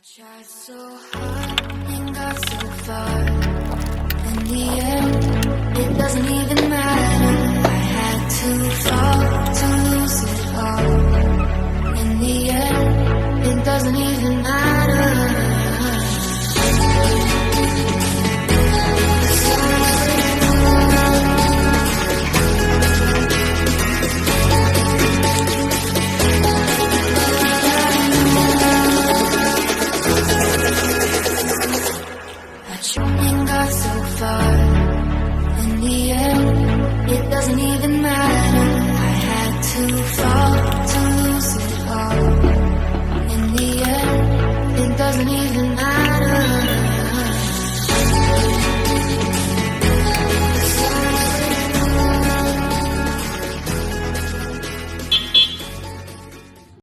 Tried so hard and got so far. In the end, it doesn't even matter. I had to fall.